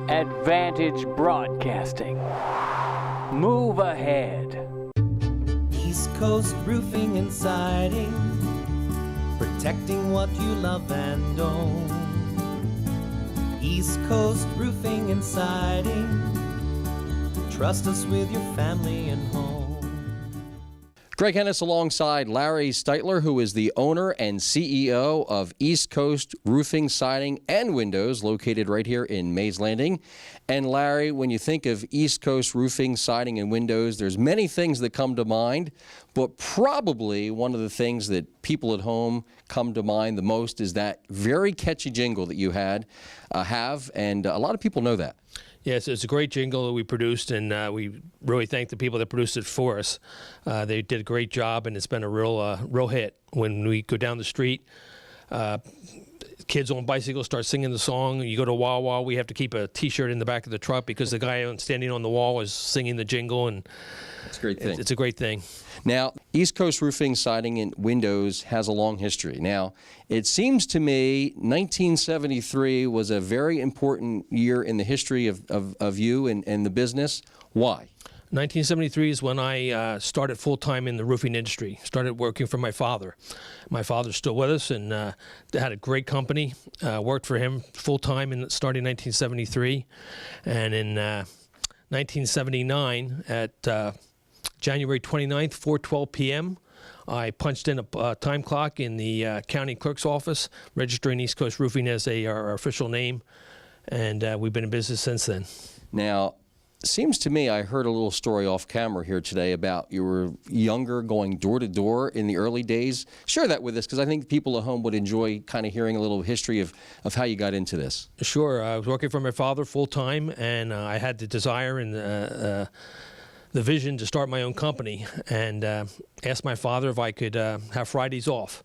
Advantage Broadcasting. Move ahead. East Coast Roofing and Siding, protecting what you love and own. East Coast Roofing and Siding, trust us with your family and home. Greg Hennis alongside Larry Steitler, who is the owner and CEO of East Coast Roofing, Siding, and Windows, located right here in Mays Landing. And Larry, when you think of East Coast Roofing, Siding, and Windows, there's many things that come to mind, but probably one of the things that people at home come to mind the most is that very catchy jingle that you have, and a lot of people know that. Yes, it's a great jingle that we produced, and we really thank the people that produced it for us. They did a great job, and it's been a real hit. When we go down the street, kids on bicycles start singing the song. You go to Wawa, we have to keep a T-shirt in the back of the truck because the guy standing on the wall is singing the jingle, and it's a great thing. It's a great thing. Now, East Coast Roofing, Siding, and Windows has a long history. Now, it seems to me 1973 was a very important year in the history of you and the business. Why? 1973 is when I started full-time in the roofing industry, started working for my father. My father's still with us, and had a great company, worked for him full-time starting in 1973. And in 1979, at January 29th, 4:12 p.m., I punched in a time clock in the county clerk's office, registering East Coast Roofing as our official name, and we've been in business since then. Now, seems to me I heard a little story off camera here today about you were younger, going door to door in the early days. Share that with us, because I think people at home would enjoy kind of hearing a little history of how you got into this. Sure. I was working for my father full-time, and I had the desire and the vision to start my own company, and asked my father if I could have Fridays off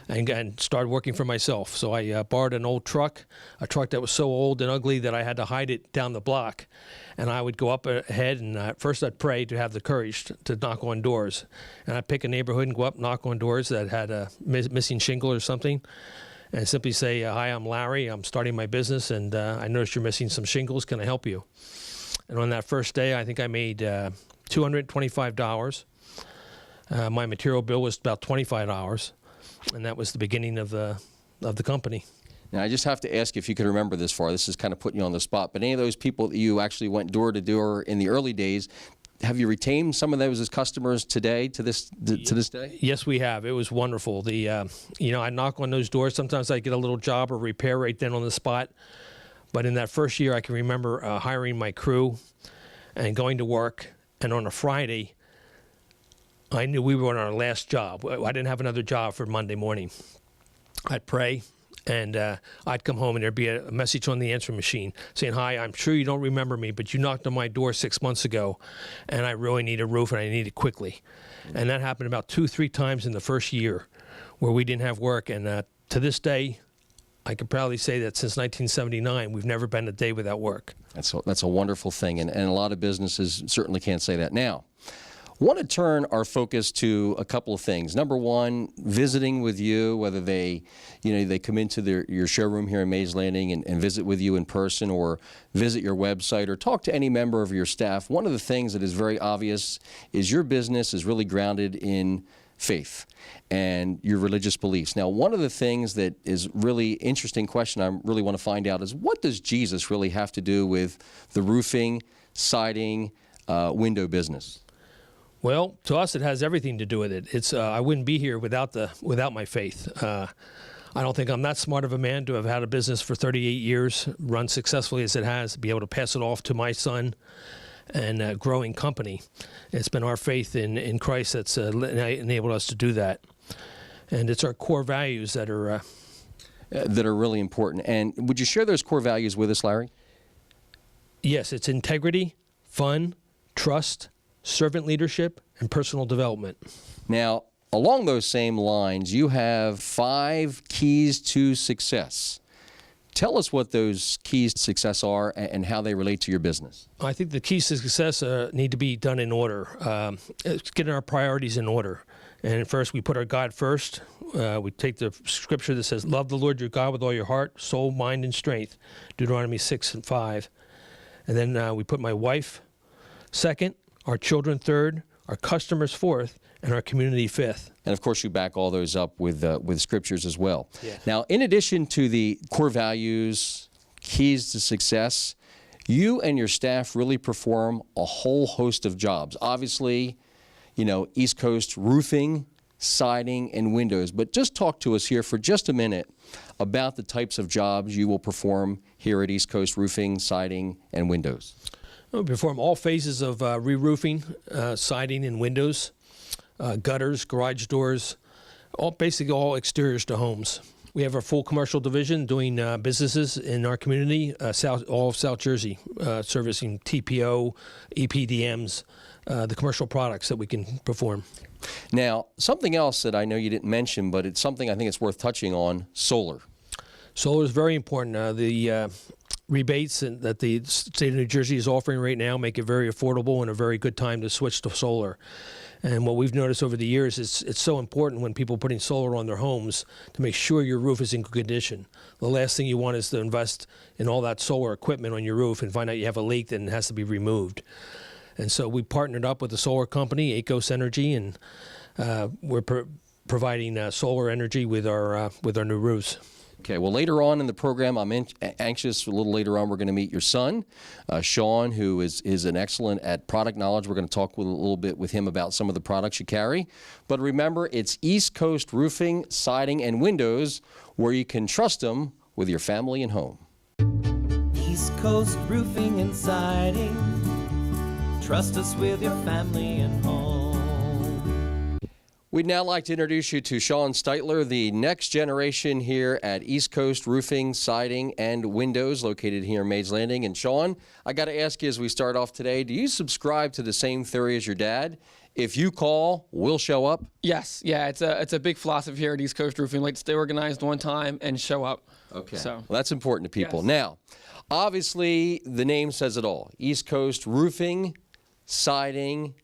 and start working for myself. So I borrowed an old truck, a truck that was so old and ugly that I had to hide it down the block. And I would go up ahead, and first I'd pray to have the courage to knock on doors. And I'd pick a neighborhood and go up, knock on doors that had a missing shingle or something, and simply say, "Hi, I'm Larry. I'm starting my business, and I noticed you're missing some shingles. Can I help you?" And on that first day, I think I made $225. My material bill was about $25, and that was the beginning of the company. Now, I just have to ask you if you can remember this far. This is kind of putting you on the spot. But any of those people that you actually went door to door in the early days, have you retained some of those as customers today, to this day? Yes, we have. It was wonderful. I knock on those doors. Sometimes I get a little job or repair right then on the spot. But in that first year, I can remember hiring my crew and going to work. And on a Friday, I knew we were on our last job. I didn't have another job for Monday morning. I'd pray, and I'd come home, and there'd be a message on the answering machine saying, "Hi, I'm sure you don't remember me, but you knocked on my door 6 months ago, and I really need a roof, and I need it quickly." And that happened about 2-3 times in the first year where we didn't have work. And to this day, I can proudly say that since 1979, we've never been a day without work. That's a wonderful thing, and a lot of businesses certainly can't say that. Now, I want to turn our focus to a couple of things. Number one, visiting with you, whether they come into your showroom here in Mays Landing and visit with you in person, or visit your website, or talk to any member of your staff. One of the things that is very obvious is your business is really grounded in faith and your religious beliefs. Now, one of the things that is really interesting question I really want to find out is, what does Jesus really have to do with the roofing, siding, window business? Well, to us, it has everything to do with it. It's I wouldn't be here without my faith. I don't think I'm that smart of a man to have had a business for 38 years, run successfully as it has, be able to pass it off to my son, and a growing company. It's been our faith in Christ that's enabled us to do that. And it's our core values that are really important. And would you share those core values with us, Larry? Yes, it's integrity, fun, trust, servant leadership, and personal development. Now, along those same lines, you have 5 keys to success. Tell us what those keys to success are and how they relate to your business. I think the keys to success need to be done in order. It's getting our priorities in order. And first, we put our God first. We take the scripture that says, love the Lord your God with all your heart, soul, mind, and strength, Deuteronomy 6:5. And then we put my wife second, our children third, our customers fourth, and our community fifth. And of course, you back all those up with scriptures as well. Yeah. Now, in addition to the core values, keys to success, you and your staff really perform a whole host of jobs. Obviously, you know, East Coast roofing, siding, and windows. But just talk to us here for just a minute about the types of jobs you will perform here at East Coast Roofing, Siding, and Windows. We perform all phases of re-roofing, siding, and windows, gutters, garage doors, basically all exteriors to homes. We have our full commercial division doing businesses in our community, all of South Jersey, servicing TPO, EPDMs, the commercial products that we can perform. Now, something else that I know you didn't mention, but it's something I think it's worth touching on, solar. Solar is very important. The rebates that the state of New Jersey is offering right now make it very affordable and a very good time to switch to solar. And what we've noticed over the years is it's so important when people are putting solar on their homes to make sure your roof is in good condition. The last thing you want is to invest in all that solar equipment on your roof and find out you have a leak that has to be removed. And so we partnered up with a solar company, Ecos Energy, and we're providing solar energy with our new roofs. Okay, well, later on in the program, I'm anxious, a little later on, we're going to meet your son, Sean, who is an excellent at product knowledge. We're going to talk a little bit with him about some of the products you carry. But remember, it's East Coast Roofing, Siding, and Windows, where you can trust them with your family and home. East Coast Roofing and Siding. Trust us with your family and home. We'd now like to introduce you to Sean Steitler, the next generation here at East Coast Roofing, Siding, and Windows, located here in Mays Landing. And Sean, I got to ask you as we start off today, do you subscribe to the same theory as your dad? If you call, we'll show up? Yes, yeah, it's a big philosophy here at East Coast Roofing. Like to stay organized on time and show up. Okay, so well, that's important to people. Yes. Now, obviously, the name says it all. East Coast Roofing, Siding,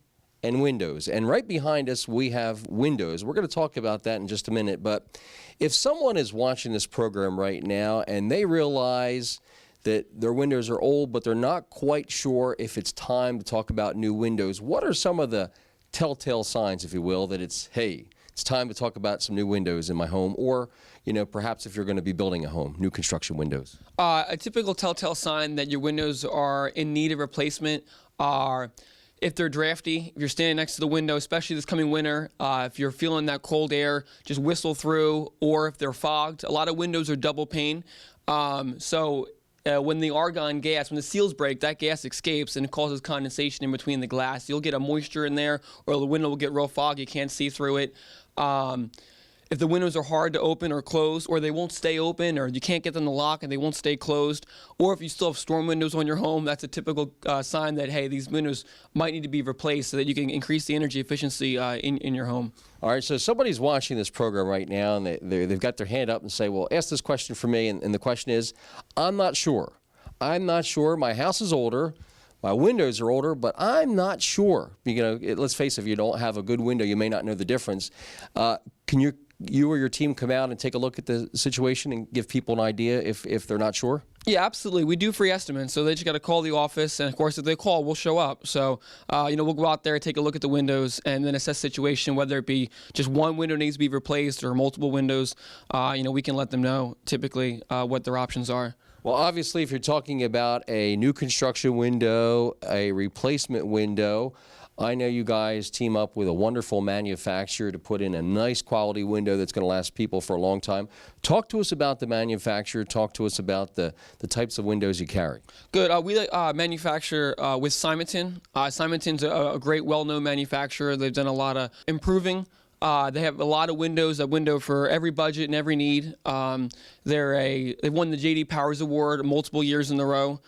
and Windows. And right behind us, we have windows. We're going to talk about that in just a minute. But if someone is watching this program right now and they realize that their windows are old, but they're not quite sure if it's time to talk about new windows, what are some of the telltale signs, if you will, that it's time to talk about some new windows in my home, or, you know, perhaps if you're going to be building a home, new construction windows? A typical telltale sign that your windows are in need of replacement are if they're drafty, if you're standing next to the window, especially this coming winter, if you're feeling that cold air, just whistle through, or if they're fogged. A lot of windows are double pane. So when the argon gas, when the seals break, that gas escapes and it causes condensation in between the glass. You'll get a moisture in there, or the window will get real foggy, you can't see through it. If the windows are hard to open or close, or they won't stay open, or you can't get them to lock and they won't stay closed, or if you still have storm windows on your home, that's a typical sign that, hey, these windows might need to be replaced so that you can increase the energy efficiency in your home. All right, so somebody's watching this program right now, and they've got their hand up and say, well, ask this question for me, and the question is, I'm not sure. My house is older. My windows are older, but I'm not sure. You know, let's face it, if you don't have a good window, you may not know the difference. Can you or your team come out and take a look at the situation and give people an idea if they're not sure? Yeah, absolutely. We do free estimates, so they just got to call the office, and of course, if they call, we'll show up. So, we'll go out there, take a look at the windows, and then assess the situation, whether it be just one window needs to be replaced or multiple windows. We can let them know typically what their options are. Well, obviously, if you're talking about a new construction window, a replacement window, I know you guys team up with a wonderful manufacturer to put in a nice quality window that's going to last people for a long time. Talk to us about the manufacturer. Talk to us about the types of windows you carry. Good. We manufacture with Simonton. Simonton's a great, well-known manufacturer. They've done a lot of improving. They have a lot of windows, a window for every budget and every need. They've won the J.D. Powers Award multiple years in a row.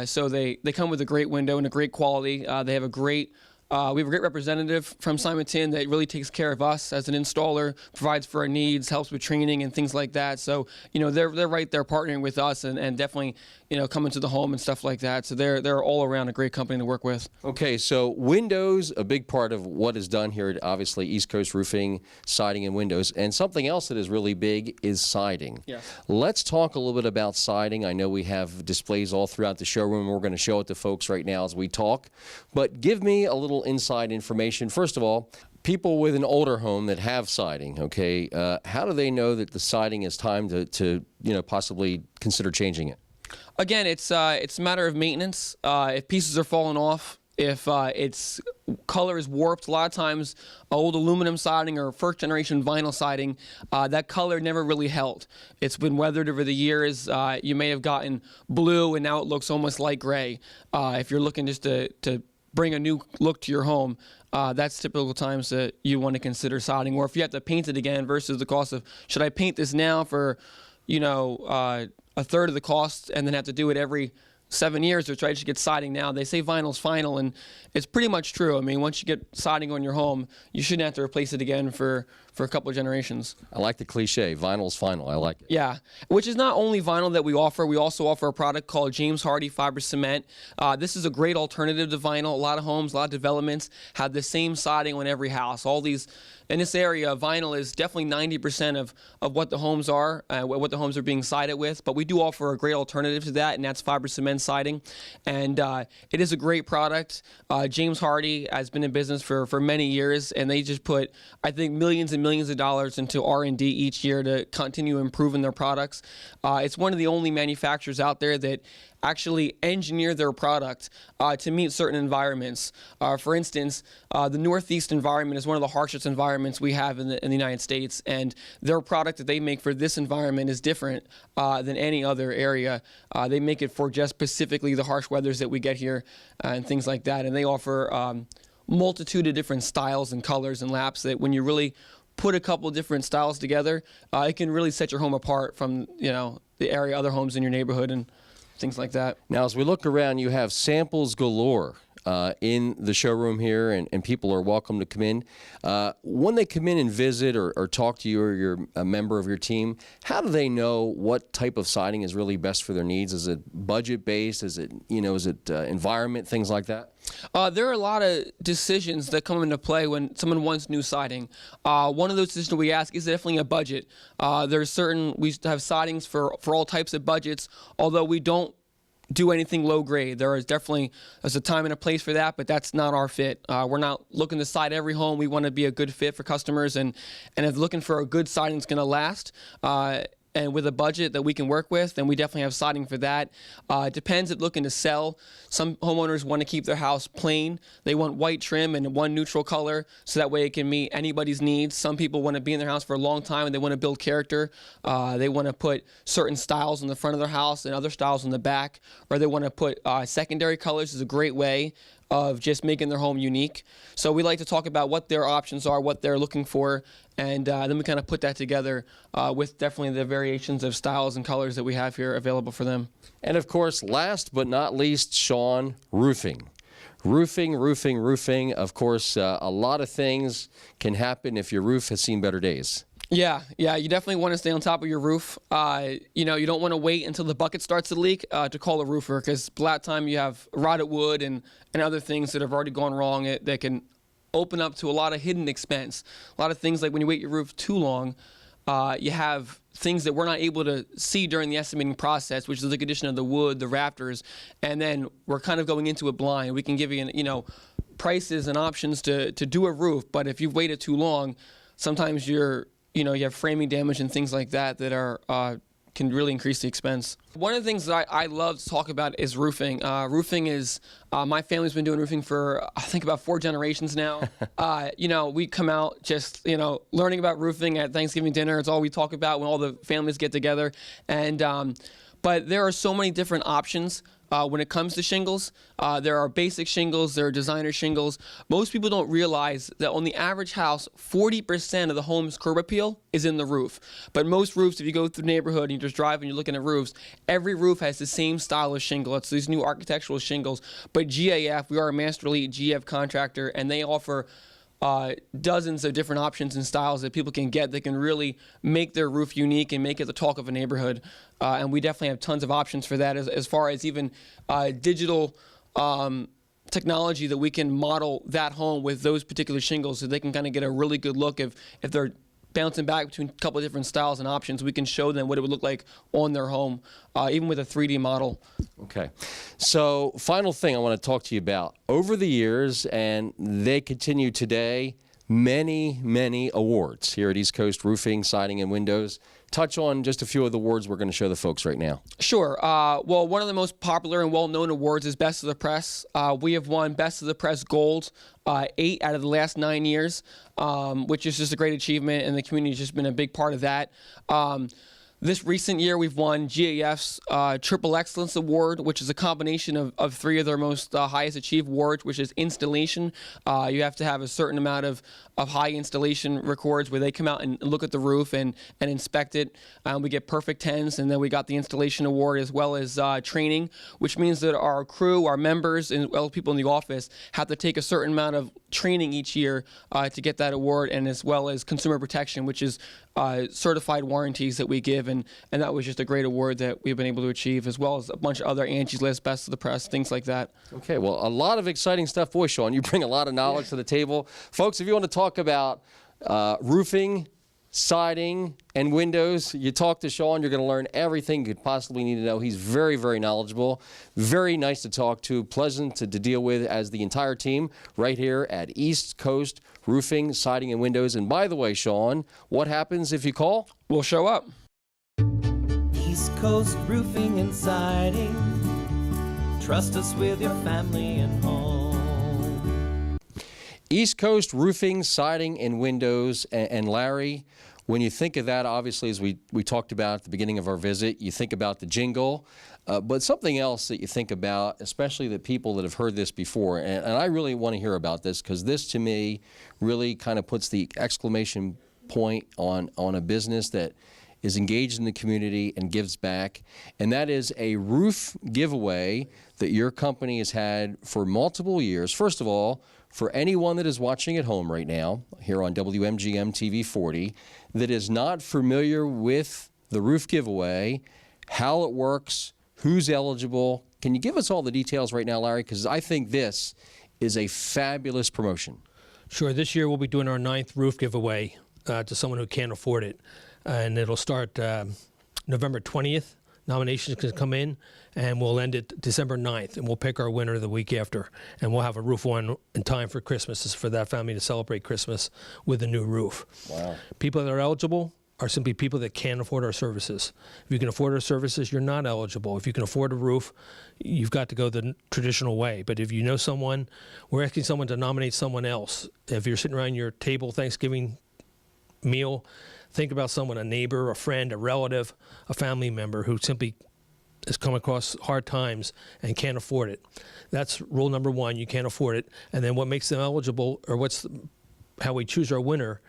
So they come with a great window and a great quality. They have a great We have a great representative from Simonton that really takes care of us as an installer, provides for our needs, helps with training and things like that. So, they're right there partnering with us and definitely, coming to the home and stuff like that. So they're all around a great company to work with. Okay, so windows, a big part of what is done here at obviously East Coast Roofing, siding and windows. And something else that is really big is siding. Yes. Let's talk a little bit about siding. I know we have displays all throughout the showroom. We're going to show it to folks right now as we talk. But give me a little inside information. First of all, people with an older home that have siding, okay, how do they know that the siding is time to possibly consider changing it? Again, it's a matter of maintenance. If pieces are falling off, if its color is warped, a lot of times old aluminum siding or first generation vinyl siding, that color never really held. It's been weathered over the years. You may have gotten blue and now it looks almost like gray. If you're looking just to bring a new look to your home, that's typical times that you want to consider siding. Or if you have to paint it again versus the cost of, should I paint this now for, a third of the cost and then have to do it every 7 years or try to get siding now. They say vinyl's final, and it's pretty much true. I mean, once you get siding on your home, you shouldn't have to replace it again for a couple of generations. I like the cliche, vinyl's final. I like it. Yeah, which is not only vinyl that we offer. We also offer a product called James Hardie Fiber Cement. This is a great alternative to vinyl. A lot of homes, a lot of developments have the same siding on every house. All these, in this area, vinyl is definitely 90% of what the homes are, what the homes are being sided with. But we do offer a great alternative to that, and that's fiber cement siding. And it is a great product. James Hardie has been in business for many years, and they just put, I think, millions and millions of dollars into R&D each year to continue improving their products. It's one of the only manufacturers out there that actually engineer their product to meet certain environments. For instance, the Northeast environment is one of the harshest environments we have in the United States, and their product that they make for this environment is different than any other area. They make it for just specifically the harsh weathers that we get here and things like that, and they offer multitude of different styles and colors and laps that when you really put a couple different styles together, it can really set your home apart from the area, other homes in your neighborhood and things like that. Now, as we look around, you have samples galore in the showroom here, and people are welcome to come in. When they come in and visit or talk to you or you're a member of your team, how do they know what type of siding is really best for their needs? Is it budget-based? Is it, environment, things like that? There are a lot of decisions that come into play when someone wants new siding. One of those decisions we ask is definitely a budget. We have sidings for all types of budgets, although we don't do anything low grade. There's a time and a place for that, but that's not our fit. We're not looking to side every home. We want to be a good fit for customers, and if looking for a good siding that's going to last, and with a budget that we can work with, then we definitely have siding for that. It depends if looking to sell. Some homeowners want to keep their house plain. They want white trim and one neutral color, so that way it can meet anybody's needs. Some people want to be in their house for a long time and they want to build character. They want to put certain styles in the front of their house and other styles in the back, or they want to put secondary colors. Is a great way of just making their home unique. So we like to talk about what their options are, what they're looking for, and then we kind of put that together with definitely the variations of styles and colors that we have here available for them. And of course, last but not least, Sean, roofing. Roofing. Of course, a lot of things can happen if your roof has seen better days. Yeah, you definitely want to stay on top of your roof. You don't want to wait until the bucket starts to leak to call a roofer, because by that time you have rotted wood and other things that have already gone wrong that can open up to a lot of hidden expense. A lot of things like when you wait your roof too long, you have things that we're not able to see during the estimating process, which is the condition of the wood, the rafters, and then we're kind of going into it blind. We can give you, prices and options to do a roof, but if you've waited too long, sometimes you have framing damage and things like that are can really increase the expense. One of the things that I love to talk about is roofing. Roofing is, my family's been doing roofing for, I think, about 4 generations now. We come out just, learning about roofing at Thanksgiving dinner. It's all we talk about when all the families get together. And but there are so many different options when it comes to shingles. There are basic shingles, there are designer shingles. Most people don't realize that on the average house, 40% of the home's curb appeal is in the roof. But most roofs, if you go through the neighborhood and you just drive and you're looking at roofs, every roof has the same style of shingle. It's these new architectural shingles. But GAF, we are a Master Elite GF contractor, and they offer dozens of different options and styles that people can get that can really make their roof unique and make it the talk of a neighborhood. And we definitely have tons of options for that, as far as even digital technology that we can model that home with those particular shingles, so they can kind of get a really good look if they're bouncing back between a couple of different styles and options. We can show them what it would look like on their home, even with a 3D model. Okay. So final thing I want to talk to you about. Over the years, and they continue today, many, many awards here at East Coast Roofing, Siding, and Windows. Touch on just a few of the awards we're going to show the folks right now. Sure. Well, one of the most popular and well-known awards is Best of the Press. We have won Best of the Press Gold 8 out of the last 9 years, which is just a great achievement, and the community has just been a big part of that. This recent year, we've won GAF's Triple Excellence Award, which is a combination of 3 of their most highest achieved awards, which is installation. You have to have a certain amount of high installation records where they come out and look at the roof and inspect it. We get perfect 10s, and then we got the installation award, as well as training, which means that our crew, our members, and well, people in the office have to take a certain amount of training each year to get that award, and as well as consumer protection, which is certified warranties that we give, and that was just a great award that we've been able to achieve, as well as a bunch of other Angie's List, Best of the Press, things like that. Okay, well, a lot of exciting stuff. Boy, Sean, you bring a lot of knowledge to the table. Folks, if you want to talk about roofing, siding, and windows, you talk to Sean, you're going to learn everything you could possibly need to know. He's very, very knowledgeable, very nice to talk to, pleasant to deal with, as the entire team right here at East Coast Roofing, Siding, and Windows. And by the way, Sean, what happens if you call? We'll show up. East Coast Roofing and Siding. Trust us with your family and home. East Coast Roofing, Siding, and Windows. And Larry, when you think of that, obviously, as we talked about at the beginning of our visit, you think about the jingle. But something else that you think about, especially the people that have heard this before, and I really want to hear about this, because this, to me, really kind of puts the exclamation point on a business that is engaged in the community and gives back, and that is a roof giveaway that your company has had for multiple years. First of all, for anyone that is watching at home right now, here on WMGM TV 40, that is not familiar with the roof giveaway, how it works, who's eligible, can you give us all the details right now, Larry? Because I think this is a fabulous promotion. Sure. This year we'll be doing our 9th roof giveaway to someone who can't afford it. And it'll start November 20th. Nominations can come in, and we'll end it December 9th, and we'll pick our winner the week after. And we'll have a roof one in time for Christmas. It's for that family to celebrate Christmas with a new roof. Wow. People that are eligible are simply people that can't afford our services. If you can afford our services, you're not eligible. If you can afford a roof, you've got to go the traditional way. But if you know someone, we're asking someone to nominate someone else. If you're sitting around your table Thanksgiving meal, think about someone, a neighbor, a friend, a relative, a family member who simply has come across hard times and can't afford it. That's rule number 1. You can't afford it. And then what makes them eligible, or how we choose our winner,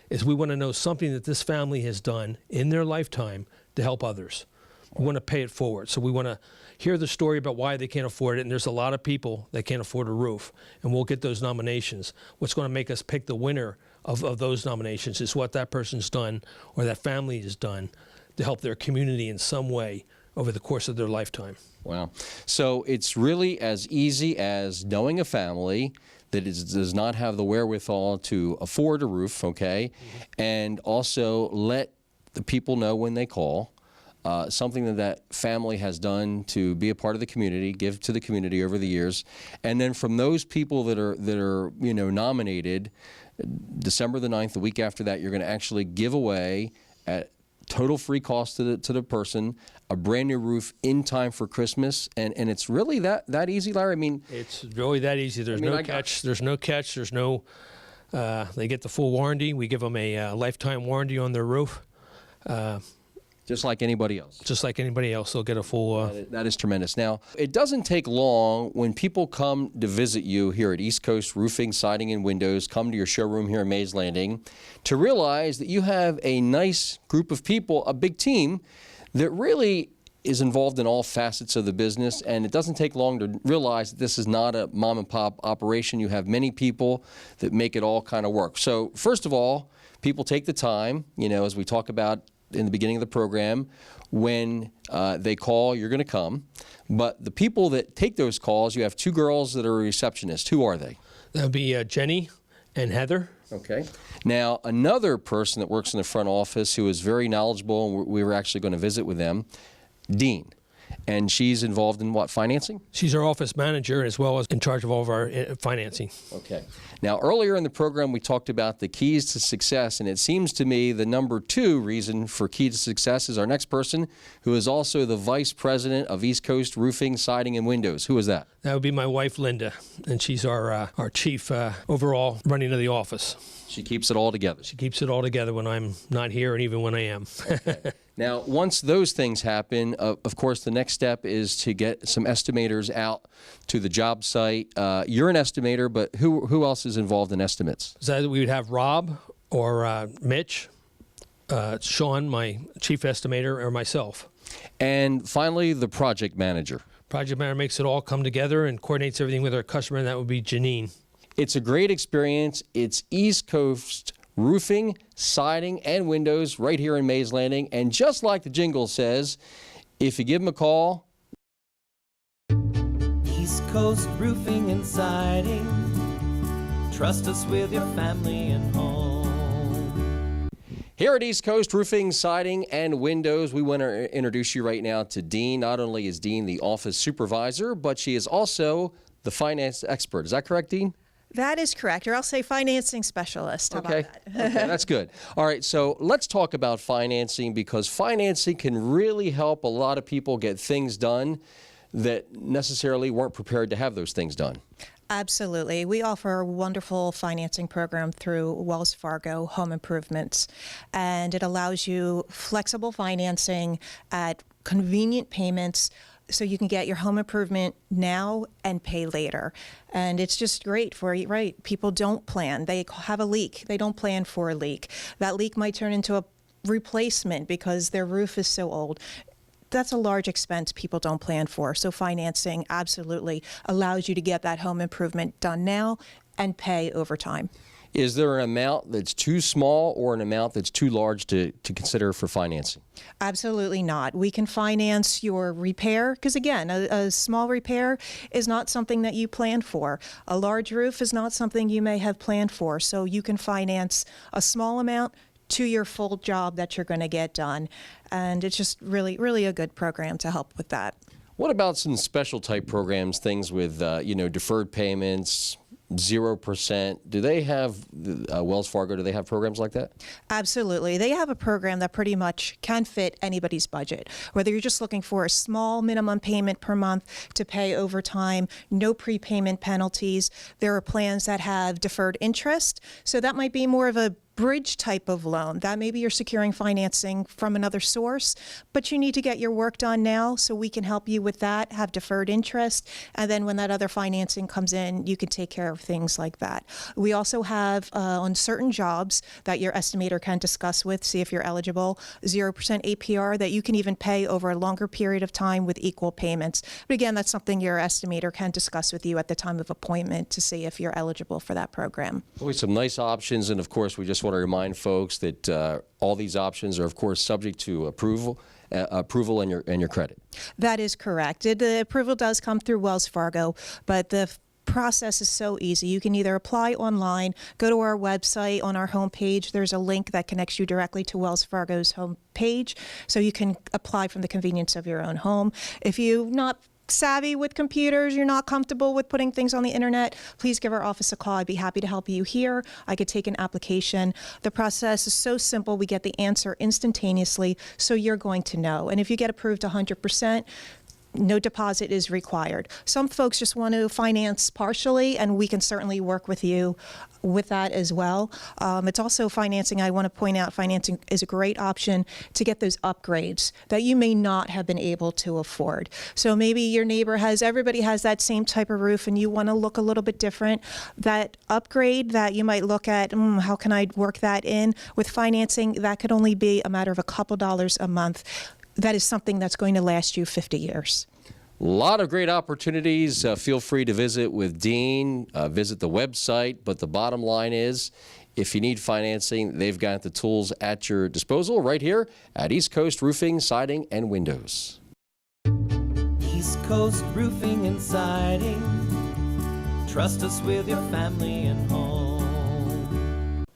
is we want to know something that this family has done in their lifetime to help others. We want to pay it forward. So we want to hear the story about why they can't afford it. And there's a lot of people that can't afford a roof. And we'll get those nominations. What's going to make us pick the winner of those nominations is what that person's done or that family has done to help their community in some way over the course of their lifetime. Wow. So it's really as easy as knowing a family that does not have the wherewithal to afford a roof, okay, and also let the people know when they call. Something that family has done to be a part of the community, give to the community over the years, and then from those people that are nominated, December the 9th, the week after that, you're going to actually give away at total free cost to the person a brand new roof in time for Christmas, and it's really that easy, Larry. I mean, it's really that easy. There's no catch. There's no catch. There's no. They get the full warranty. We give them a lifetime warranty on their roof. Just like anybody else. Just like anybody else, they'll get a full... That is tremendous. Now, it doesn't take long when people come to visit you here at East Coast Roofing, Siding, and Windows, come to your showroom here in Mays Landing, to realize that you have a nice group of people, a big team, that really is involved in all facets of the business, and it doesn't take long to realize that this is not a mom and pop operation. You have many people that make it all kind of work. So first of all, people take the time, as we talk about in the beginning of the program, when they call, you're going to come. But the people that take those calls, you have 2 girls that are receptionists. Who are they? That would be Jenny and Heather. Okay. Now, another person that works in the front office who is very knowledgeable, and we were actually going to visit with them, Dean. And she's involved in what, financing? She's our office manager as well as in charge of all of our financing. Okay. Now, earlier in the program, we talked about the keys to success, and it seems to me the number 2 reason for key to success is our next person, who is also the vice president of East Coast Roofing, Siding, and Windows. Who is that? That would be my wife, Linda, and she's our chief overall running of the office. She keeps it all together. She keeps it all together when I'm not here and even when I am. Okay. Now, once those things happen, of course, the next step is to get some estimators out to the job site. You're an estimator, but who else is involved in estimates? So we would have Rob or Mitch, Sean, my chief estimator, or myself. And finally, the project manager. Project manager makes it all come together and coordinates everything with our customer, and that would be Janine. It's a great experience. It's East Coast Roofing, Siding, and Windows right here in Mays Landing. And just like the jingle says, if you give them a call. East Coast Roofing and Siding. Trust us with your family and home. Here at East Coast Roofing, Siding, and Windows, we want to introduce you right now to Dean. Not only is Dean the office supervisor, but she is also the finance expert. Is that correct, Dean? That is correct, or I'll say financing specialist. How Okay. about that? Okay, that's good. All right, so let's talk about financing, because financing can really help a lot of people get things done that necessarily weren't prepared to have those things done. Absolutely. We offer a wonderful financing program through Wells Fargo Home Improvements, and it allows you flexible financing at convenient payments so you can get your home improvement now and pay later. And it's just great for, right, people don't plan. They have a leak. They don't plan for a leak. That leak might turn into a replacement because their roof is so old. That's a large expense people don't plan for. So financing absolutely allows you to get that home improvement done now and pay over time. Is there an amount that's too small or an amount that's too large to consider for financing? Absolutely not. We can finance your repair because, again, a small repair is not something that you plan for. A large roof is not something you may have planned for. So you can finance a small amount to your full job that you're going to get done. And it's just really, really a good program to help with that. What about some special type programs, things with, deferred payments, 0%? Do they have, Wells Fargo, do they have programs like that? Absolutely. They have a program that pretty much can fit anybody's budget. Whether you're just looking for a small minimum payment per month to pay over time, no prepayment penalties. There are plans that have deferred interest. So that might be more of a bridge type of loan. That maybe you're securing financing from another source, but you need to get your work done now, so we can help you with that, have deferred interest, and then when that other financing comes in, you can take care of things like that. We also have on certain jobs that your estimator can discuss with, see if you're eligible, 0% APR that you can even pay over a longer period of time with equal payments. But again, that's something your estimator can discuss with you at the time of appointment to see if you're eligible for that program. Always some nice options, and of course, we just want to remind folks that all these options are, of course, subject to approval and your credit. That is correct. The approval does come through Wells Fargo, but the process is so easy. You can either apply online, go to our website. On our homepage, there's a link that connects you directly to Wells Fargo's homepage, so you can apply from the convenience of your own home. If you're not savvy with computers, you're not comfortable with putting things on the internet, please give our office a call. I'd be happy to help you here. I could take an application. The process is so simple. We get the answer instantaneously, so you're going to know. And if you get approved 100%, No deposit is required. Some folks just want to finance partially, and we can certainly work with you with that as well. It's also financing. I want to point out financing is a great option to get those upgrades that you may not have been able to afford. So maybe your neighbor everybody has that same type of roof and you want to look a little bit different. That upgrade that you might look at, how can I work that in? With financing, that could only be a matter of a couple dollars a month. That is something that's going to last you 50 years. A lot of great opportunities. Feel free to visit with Dean, visit the website, but the bottom line is, if you need financing, they've got the tools at your disposal right here at East Coast Roofing, Siding, and Windows. East Coast Roofing and Siding. Trust us with your family and home.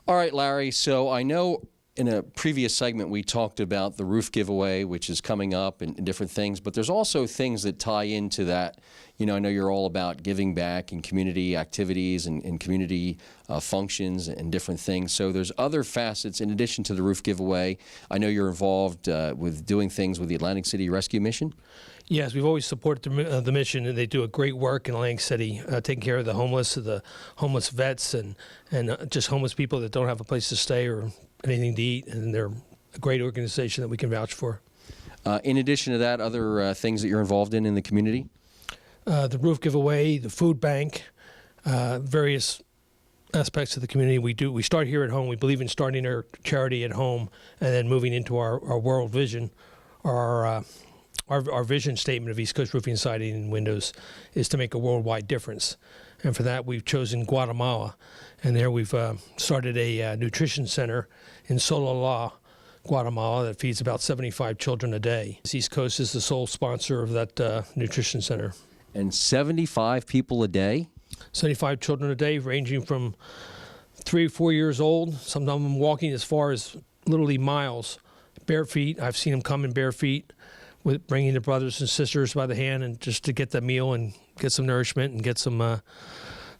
All right, Larry, so I know in a previous segment we talked about the roof giveaway, which is coming up, and different things, but there's also things that tie into that. You know, I know you're all about giving back and community activities and community functions and different things. So there's other facets in addition to the roof giveaway. I know you're involved with doing things with the Atlantic City Rescue Mission. Yes, we've always supported the mission, and they do a great work in Atlantic City, taking care of the homeless vets, and just homeless people that don't have a place to stay or anything to eat, and they're a great organization that we can vouch for. In addition to that, other things that you're involved in the community? The roof giveaway, the food bank, various aspects of the community. We start here at home. We believe in starting our charity at home and then moving into our world vision. Our vision statement of East Coast Roofing, Siding, and Windows is to make a worldwide difference. And for that, we've chosen Guatemala. And there we've started a nutrition center in Sololá, Guatemala, that feeds about 75 children a day. East Coast is the sole sponsor of that nutrition center. And 75 people a day? 75 children a day, ranging from 3 or 4 years old. Some of them walking as far as literally miles, bare feet. I've seen them come in bare feet, with bringing their brothers and sisters by the hand, and just to get the meal and get some nourishment and get some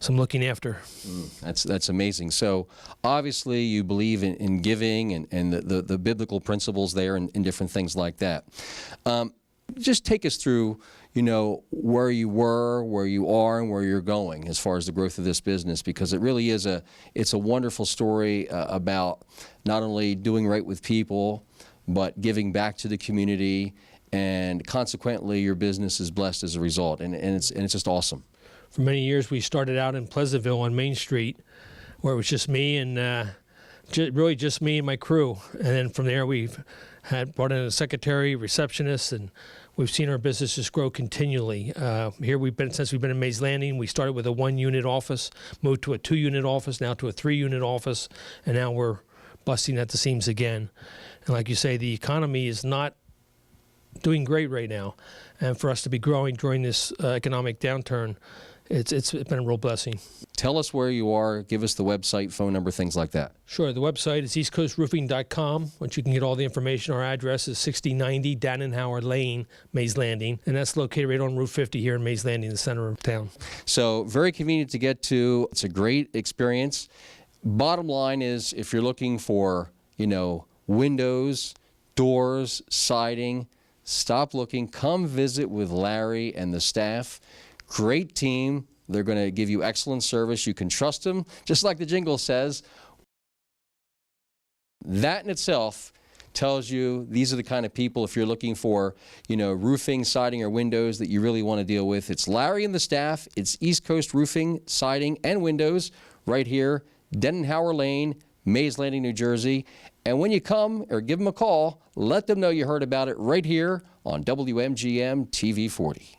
looking after. That's amazing. So obviously you believe in giving and the biblical principles there and different things like that. Just take us through, you know, where you were, where you are, and where you're going as far as the growth of this business, because it really is it's a wonderful story about not only doing right with people, but giving back to the community, and consequently your business is blessed as a result, and it's just awesome. For many years we started out in Pleasantville on Main Street, where it was just me and really just me and my crew, and then from there we've brought in a secretary, receptionist, and we've seen our business just grow continually. Here since we've been in Mays Landing. We started with a 1-unit office, moved to a 2-unit office, now to a 3-unit office, and now we're busting at the seams again. And like you say, the economy is not doing great right now, and for us to be growing during this economic downturn, it's been a real blessing. Tell us where you are, give us the website, phone number, things like that. Sure, the website is eastcoastroofing.com, which you can get all the information. Our address is 6090 Dannenhauer Lane, Mays Landing, and that's located right on Route 50 here in Mays Landing, the center of town. So very convenient to get to. It's a great experience. Bottom line is, if you're looking for, you know, windows, doors, siding, stop looking, come visit with Larry and the staff. Great team. They're going to give you excellent service. You can trust them, just like the jingle says. That in itself tells you these are the kind of people, if you're looking for, you know, roofing, siding, or windows that you really want to deal with. It's Larry and the staff. It's East Coast Roofing, Siding, and Windows right here, Dannenhauer Lane, Mays Landing, New Jersey. And when you come or give them a call, let them know you heard about it right here on WMGM TV 40.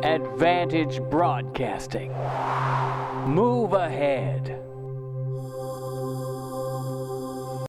Advantage Broadcasting. Move ahead.